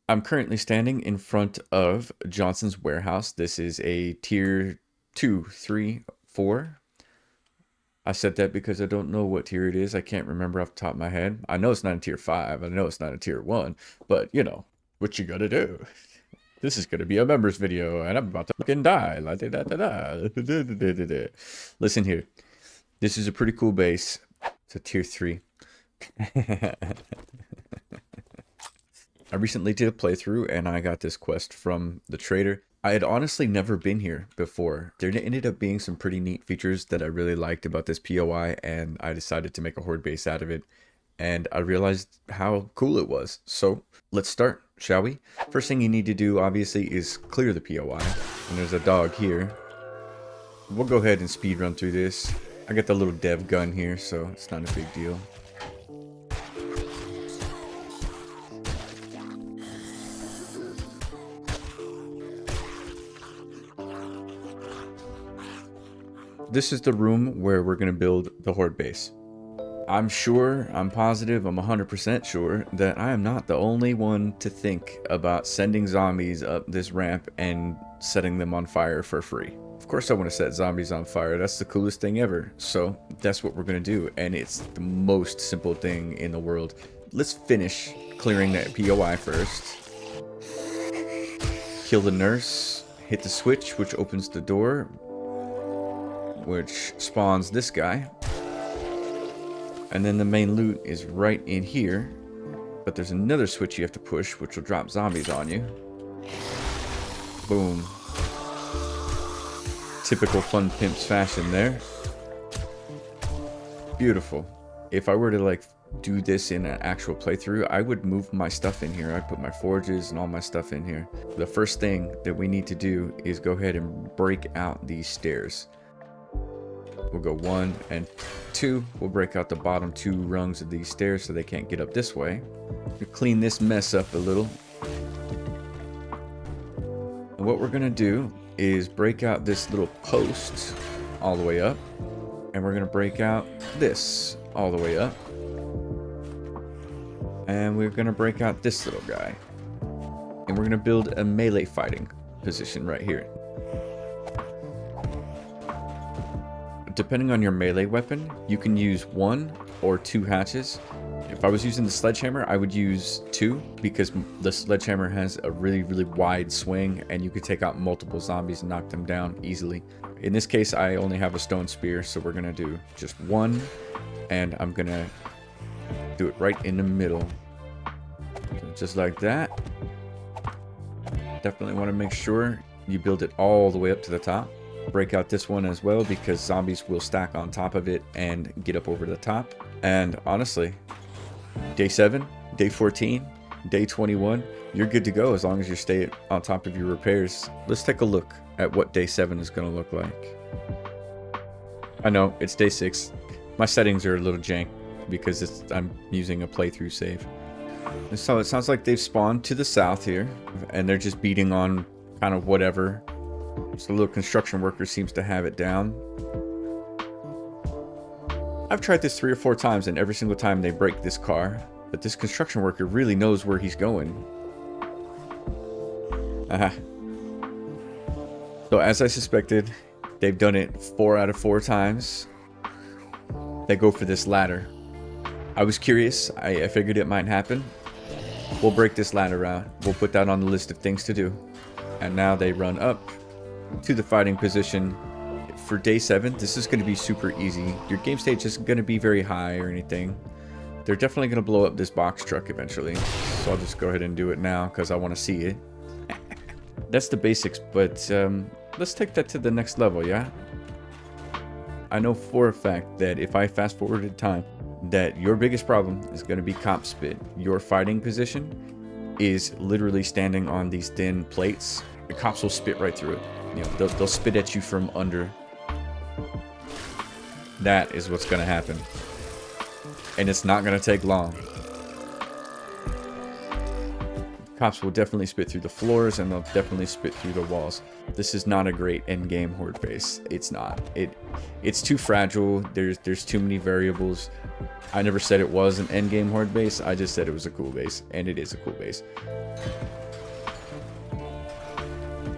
I'm currently standing in front of Johnson's warehouse. This is a tier 2, 3, 4. I said that because I don't know what tier it is. I can't remember off the top of my head. I know it's not a tier 5. I know it's not a tier 1. But, you know, what you gotta do. This is gonna be a members video, and I'm about to fucking die. La da da da da. Listen here. This is a pretty cool base. It's a tier 3. I recently did a playthrough and I got this quest from the trader. I had honestly never been here before. There ended up being some pretty neat features that I really liked about this POI, and I decided to make a horde base out of it. And I realized how cool it was. So let's start, shall we? First thing you need to do, obviously, is clear the POI. And there's a dog here. We'll go ahead and speed run through this. I got the little dev gun here, so it's not a big deal. This is the room where we're going to build the horde base. I'm sure, I'm positive, I'm 100% sure that I am not the only one to think about sending zombies up this ramp and setting them on fire for free. Of course I want to set zombies on fire, that's the coolest thing ever. So that's what we're going to do, and it's the most simple thing in the world. Let's finish clearing that POI first. Kill the nurse, hit the switch which opens the door, which spawns this guy. And then the main loot is right in here. But there's another switch you have to push, which will drop zombies on you. Boom. Typical Fun Pimps fashion there. Beautiful. If I were to like do this in an actual playthrough, I would move my stuff in here. I'd put my forges and all my stuff in here. The first thing that we need to do is go ahead and break out these stairs. We'll go 1 and 2. We'll break out the bottom 2 rungs of these stairs so they can't get up this way. We'll clean this mess up a little. And what we're going to do is break out this little post all the way up. And we're going to break out this all the way up. And we're going to break out this little guy. And we're going to build a melee fighting position right here. Depending on your melee weapon, you can use 1 or 2 hatches. If I was using the sledgehammer, I would use 2 because the sledgehammer has a really, really wide swing and you could take out multiple zombies and knock them down easily. In this case, I only have a stone spear, so we're gonna do just 1, and I'm gonna do it right in the middle. Just like that. Definitely want to make sure you build it all the way up to the top. Break out this one as well because zombies will stack on top of it and get up over the top. And honestly, day 7, day 14, day 21, you're good to go as long as you stay on top of your repairs. Let's take a look at what day 7 is going to look like. I know it's day 6. My settings are a little jank because I'm using a playthrough save. So it sounds like they've spawned to the south here and they're just beating on kind of whatever. So the little construction worker seems to have it down. I've tried this 3 or 4 times and every single time they break this car. But this construction worker really knows where he's going. Aha. So as I suspected, they've done it 4 out of 4 times. They go for this ladder. I was curious. I figured it might happen. We'll break this ladder out. We'll put that on the list of things to do. And now they run up to the fighting position. For day 7, this is going to be super easy. Your game stage isn't going to be very high or anything. They're definitely going to blow up this box truck eventually. So I'll just go ahead and do it now because I want to see it. That's the basics, but let's take that to the next level, yeah? I know for a fact that if I fast forwarded time, that your biggest problem is going to be cop spit. Your fighting position is literally standing on these thin plates. The cops will spit right through it. You know, they'll spit at you from under. That is what's going to happen. And it's not going to take long. Cops will definitely spit through the floors, and they'll definitely spit through the walls. This is not a great endgame horde base. It's not. It's too fragile. There's too many variables. I never said it was an endgame horde base. I just said it was a cool base, and it is a cool base.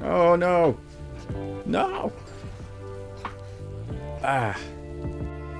Oh no! No! Ah.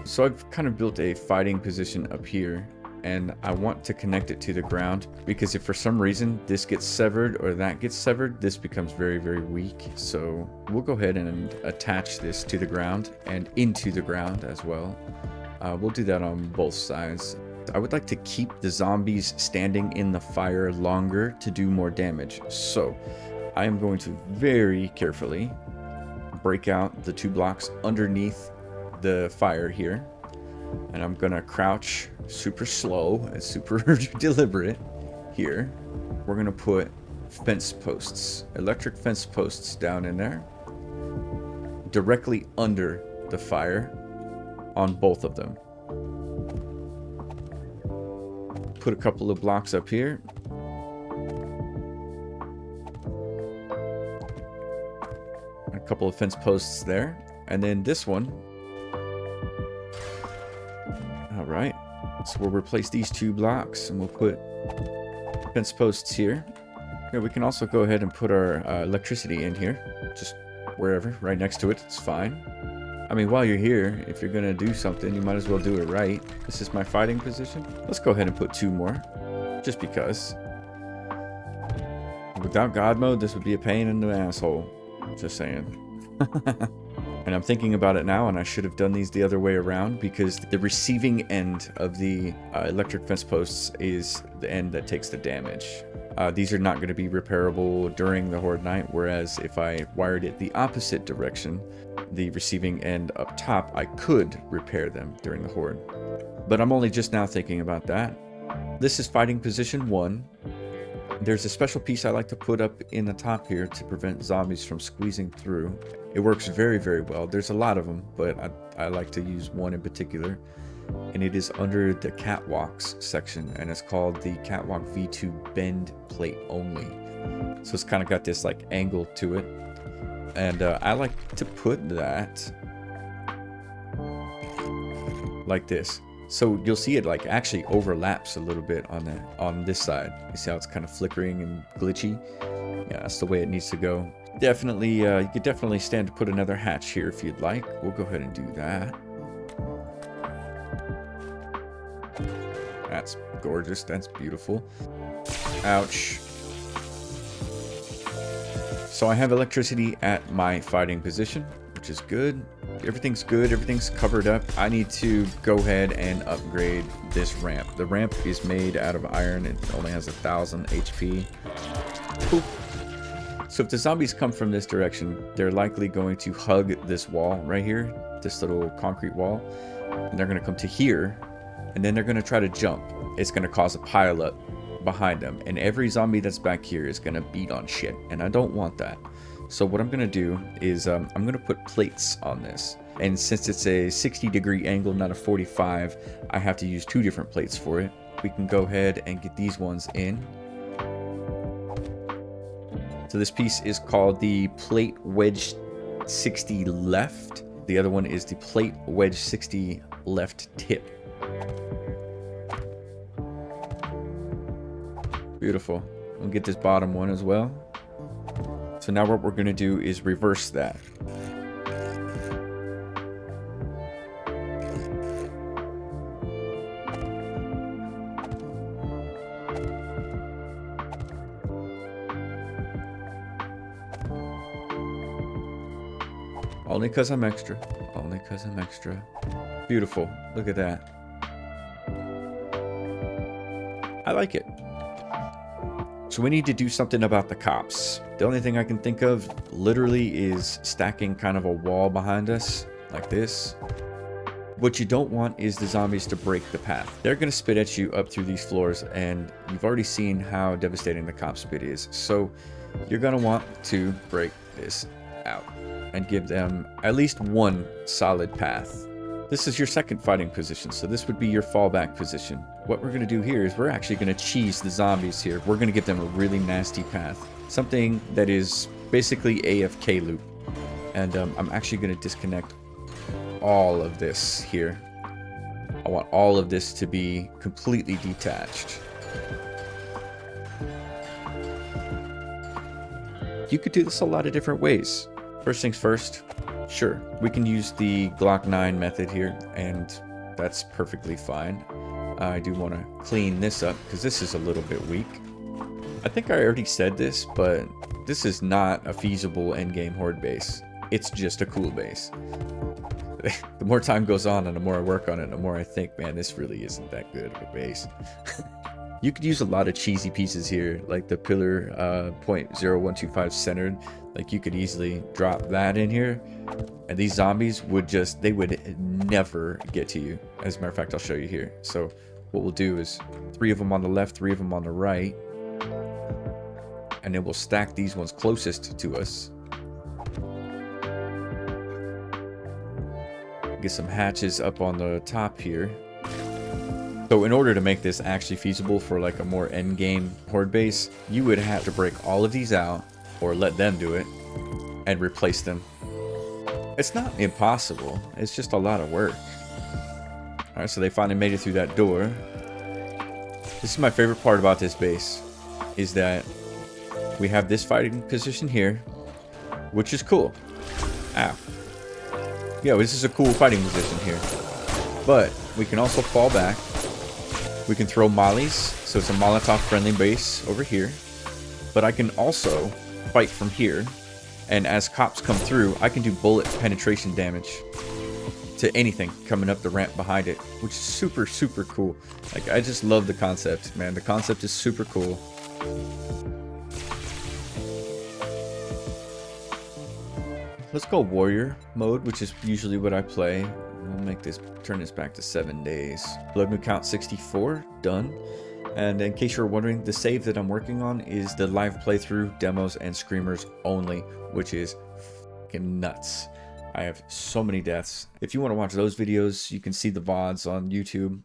So I've kind of built a fighting position up here, and I want to connect it to the ground, because if for some reason this gets severed or that gets severed, this becomes very, very weak. So we'll go ahead and attach this to the ground and into the ground as well. We'll do that on both sides. I would like to keep the zombies standing in the fire longer to do more damage. So I am going to very carefully break out the 2 blocks underneath the fire here. And I'm gonna crouch super slow and super deliberate here. We're gonna put fence posts, electric fence posts down in there, directly under the fire on both of them. Put a couple of blocks up here. A couple of fence posts there. And then this one. Alright. So we'll replace these 2 blocks and we'll put fence posts here. Yeah, we can also go ahead and put our electricity in here. Just wherever, right next to it. It's fine. I mean, while you're here, if you're gonna do something, you might as well do it right. This is my fighting position. Let's go ahead and put 2 more, just because. Without God mode, this would be a pain in the asshole. Just saying. And I'm thinking about it now, and I should have done these the other way around, because the receiving end of the electric fence posts is the end that takes the damage. These are not going to be repairable during the Horde night, whereas if I wired it the opposite direction, the receiving end up top, I could repair them during the Horde. But I'm only just now thinking about that. This is fighting position 1. There's a special piece I like to put up in the top here to prevent zombies from squeezing through. It works very, very well. There's a lot of them, but I like to use one in particular. And it is under the catwalks section, and it's called the Catwalk V2 Bend Plate Only. So it's kind of got this like angle to it. And I like to put that like this. So you'll see it like actually overlaps a little bit on this side. You see how it's kind of flickering and glitchy? Yeah, that's the way it needs to go. Definitely, you could definitely stand to put another hatch here if you'd like. We'll go ahead and do that. That's gorgeous. That's beautiful. Ouch. So I have electricity at my fighting position, which is good. Everything's good. Everything's covered up. I need to go ahead and upgrade this ramp. The ramp is made out of iron. It only has 1,000 HP. Poop. So if the zombies come from this direction, they're likely going to hug this wall right here, this little concrete wall, and they're going to come to here, and then they're going to try to jump. It's going to cause a pileup behind them, and every zombie that's back here is going to beat on shit, and I don't want that. So what I'm going to do is I'm going to put plates on this, and since it's a 60-degree angle, not a 45, I have to use 2 different plates for it. We can go ahead and get these ones in. So this piece is called the plate wedge 60 left. The other one is the plate wedge 60 left tip. Beautiful. We'll get this bottom one as well. So now what we're going to do is reverse that. Only because I'm extra. Only because I'm extra. Beautiful. Look at that. I like it. So we need to do something about the cops. The only thing I can think of literally is stacking kind of a wall behind us like this. What you don't want is the zombies to break the path. They're going to spit at you up through these floors, and you've already seen how devastating the cop spit is. So you're going to want to break this out and give them at least one solid path. This is your second fighting position, so this would be your fallback position. What we're going to do here is we're actually going to cheese the zombies here. We're going to give them a really nasty path. Something that is basically AFK loop. And I'm actually going to disconnect all of this here. I want all of this to be completely detached. You could do this a lot of different ways. First things first. Sure, we can use the Glock 9 method here, and that's perfectly fine. I do want to clean this up, because this is a little bit weak. I think I already said this, but this is not a feasible endgame Horde base. It's just a cool base. The more time goes on, and the more I work on it, the more I think, man, this really isn't that good of a base. You could use a lot of cheesy pieces here, like the pillar .0125 centered. Like, you could easily drop that in here, and these zombies would just, they would never get to you. As a matter of fact, I'll show you here. So what we'll do is 3 of them on the left, 3 of them on the right, and then we'll stack these ones closest to us. Get some hatches up on the top here. So in order to make this actually feasible for like a more endgame Horde base, you would have to break all of these out, or let them do it, and replace them. It's not impossible, it's just a lot of work. Alright, so they finally made it through that door. This is my favorite part about this base, is that we have this fighting position here, which is cool. Ow. Yeah, this is a cool fighting position here. But we can also fall back. We can throw mollies, so it's a Molotov friendly base over here. But I can also fight from here, and as cops come through, I can do bullet penetration damage to anything coming up the ramp behind it, which is super, super cool. Like, I just love the concept, man. The concept is super cool. Let's go warrior mode, which is usually what I play. We'll make this, turn this back to 7 days. Blood moon count 64, done. And in case you're wondering, the save that I'm working on is the live playthrough, demos, and screamers only, which is fucking nuts. I have so many deaths. If you want to watch those videos, you can see the VODs on YouTube.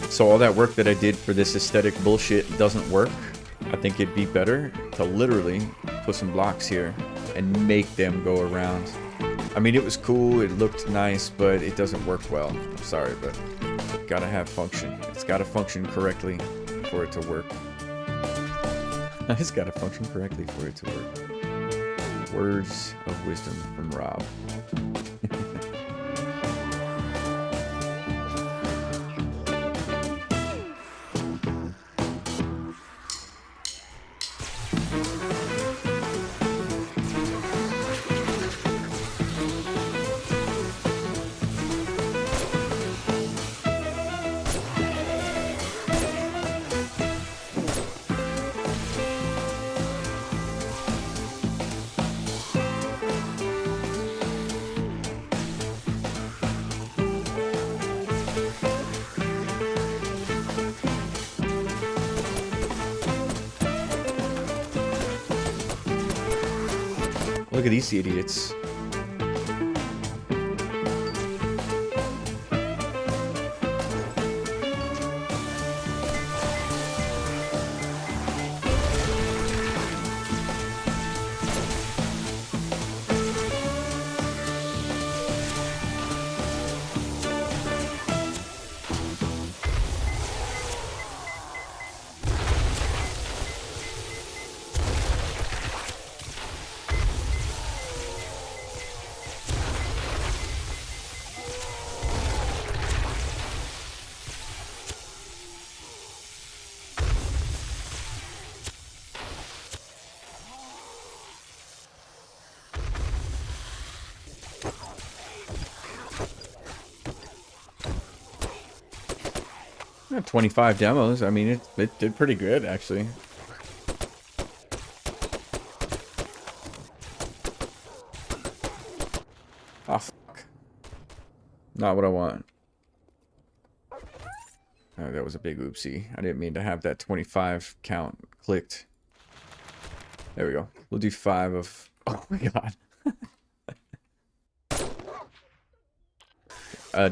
So all that work that I did for this aesthetic bullshit doesn't work. I think it'd be better to literally put some blocks here and make them go around. I mean, it was cool, it looked nice, but it doesn't work well. I'm sorry, but it's gotta have function. It's gotta function correctly for it to work. It's gotta function correctly for it to work. Words of wisdom from Rob. Look at these idiots. 25 demos. I mean, it did pretty good, actually. Oh, fuck. Not what I want. Oh, that was a big oopsie. I didn't mean to have that 25 count clicked. There we go. We'll do 5 of... Oh my god.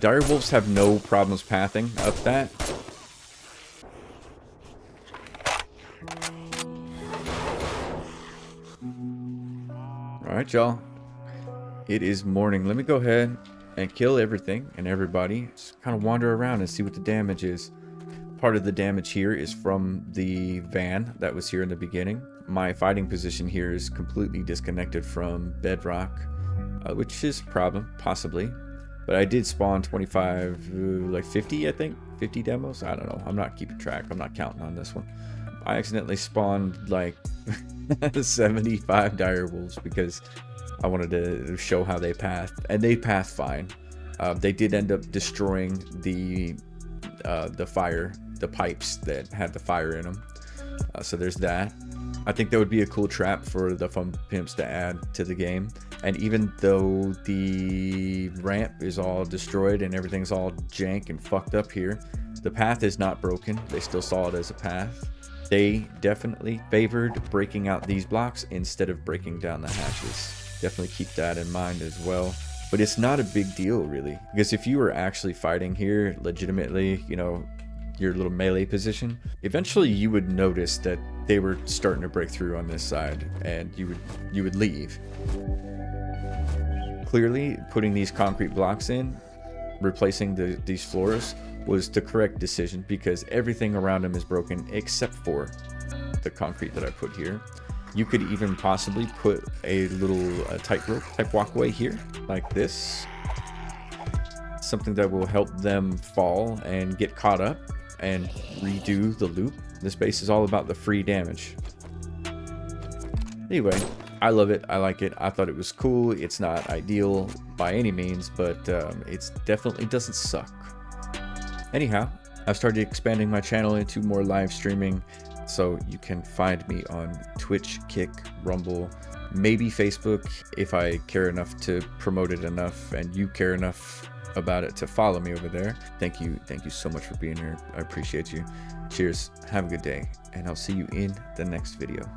Dire wolves have no problems pathing up that. Alright, y'all. It is morning. Let me go ahead and kill everything and everybody. Just kind of wander around and see what the damage is. Part of the damage here is from the van that was here in the beginning. My fighting position here is completely disconnected from bedrock, which is a problem, possibly. But I did spawn 25, like 50, I think. 50 demos? I don't know. I'm not keeping track. I'm not counting on this one. I accidentally spawned like 75 dire wolves because I wanted to show how they pathed. And they pathed fine. They did end up destroying the pipes that had the fire in them. So there's that. I think that would be a cool trap for the fun pimps to add to the game. And even though the ramp is all destroyed and everything's all jank and fucked up here, the path is not broken. They still saw it as a path. They definitely favored breaking out these blocks instead of breaking down the hatches. Definitely keep that in mind as well. But it's not a big deal, really. Because if you were actually fighting here legitimately, you know, your little melee position, eventually you would notice that they were starting to break through on this side, and you would leave. Clearly, putting these concrete blocks in, replacing these floors, was the correct decision because everything around them is broken except for the concrete that I put here. You could even possibly put a little tightrope type walkway here, like this. Something that will help them fall and get caught up and redo the loop. This base is all about the free damage. Anyway, I love it. I like it. I thought it was cool. It's not ideal by any means, but it definitely doesn't suck. Anyhow, I've started expanding my channel into more live streaming, so you can find me on Twitch, Kick, Rumble, maybe Facebook if I care enough to promote it enough and you care enough about it to follow me over there. Thank you so much for being here. I appreciate you. Cheers, have a good day, and I'll see you in the next video.